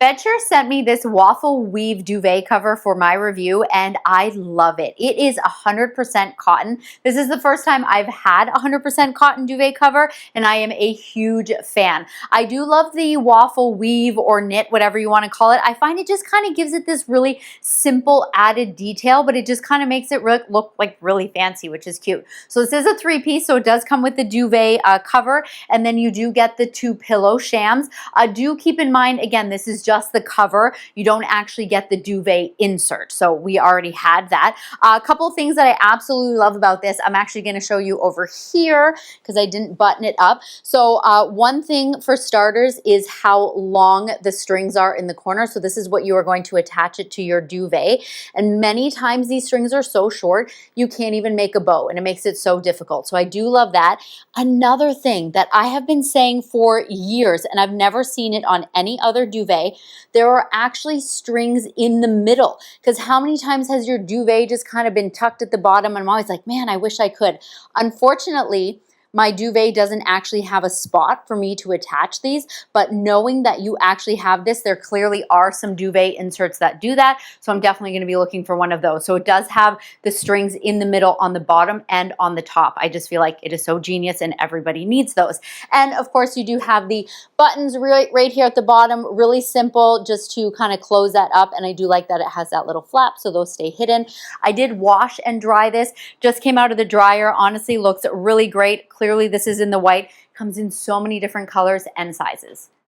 Bedsure sent me this waffle weave duvet cover for my review and I love it. It is 100% cotton. This is the first time I've had 100% cotton duvet cover and I am a huge fan. I do love the waffle weave or knit, whatever you want to call it. I find it just kind of gives it this really simple added detail, but it just kind of makes it look like really fancy, which is cute. So this is a 3-piece, so it does come with the duvet cover, and then you do get the 2 pillow shams. Do keep in mind, again, this is just the cover. You don't actually get the duvet insert. So we already had that. A couple things that I absolutely love about this, I'm actually going to show you over here because I didn't button it up. So one thing for starters is how long the strings are in the corner. So this is what you are going to attach it to your duvet. And many times these strings are so short, you can't even make a bow and it makes it so difficult. So I do love that. Another thing that I have been saying for years, and I've never seen it on any other duvet, there are actually strings in the middle. Because how many times has your duvet just kind of been tucked at the bottom and I'm always like, man, I wish I could. Unfortunately, my duvet doesn't actually have a spot for me to attach these, but knowing that you actually have this, there clearly are some duvet inserts that do that, so I'm definitely going to be looking for one of those. So it does have the strings in the middle on the bottom and on the top. I just feel like it is so genius and everybody needs those. And of course you do have the buttons right here at the bottom, really simple just to kind of close that up, and I do like that it has that little flap so those stay hidden. I did wash and dry this, just came out of the dryer, honestly looks really great. Clearly this is in the white, comes in so many different colors and sizes.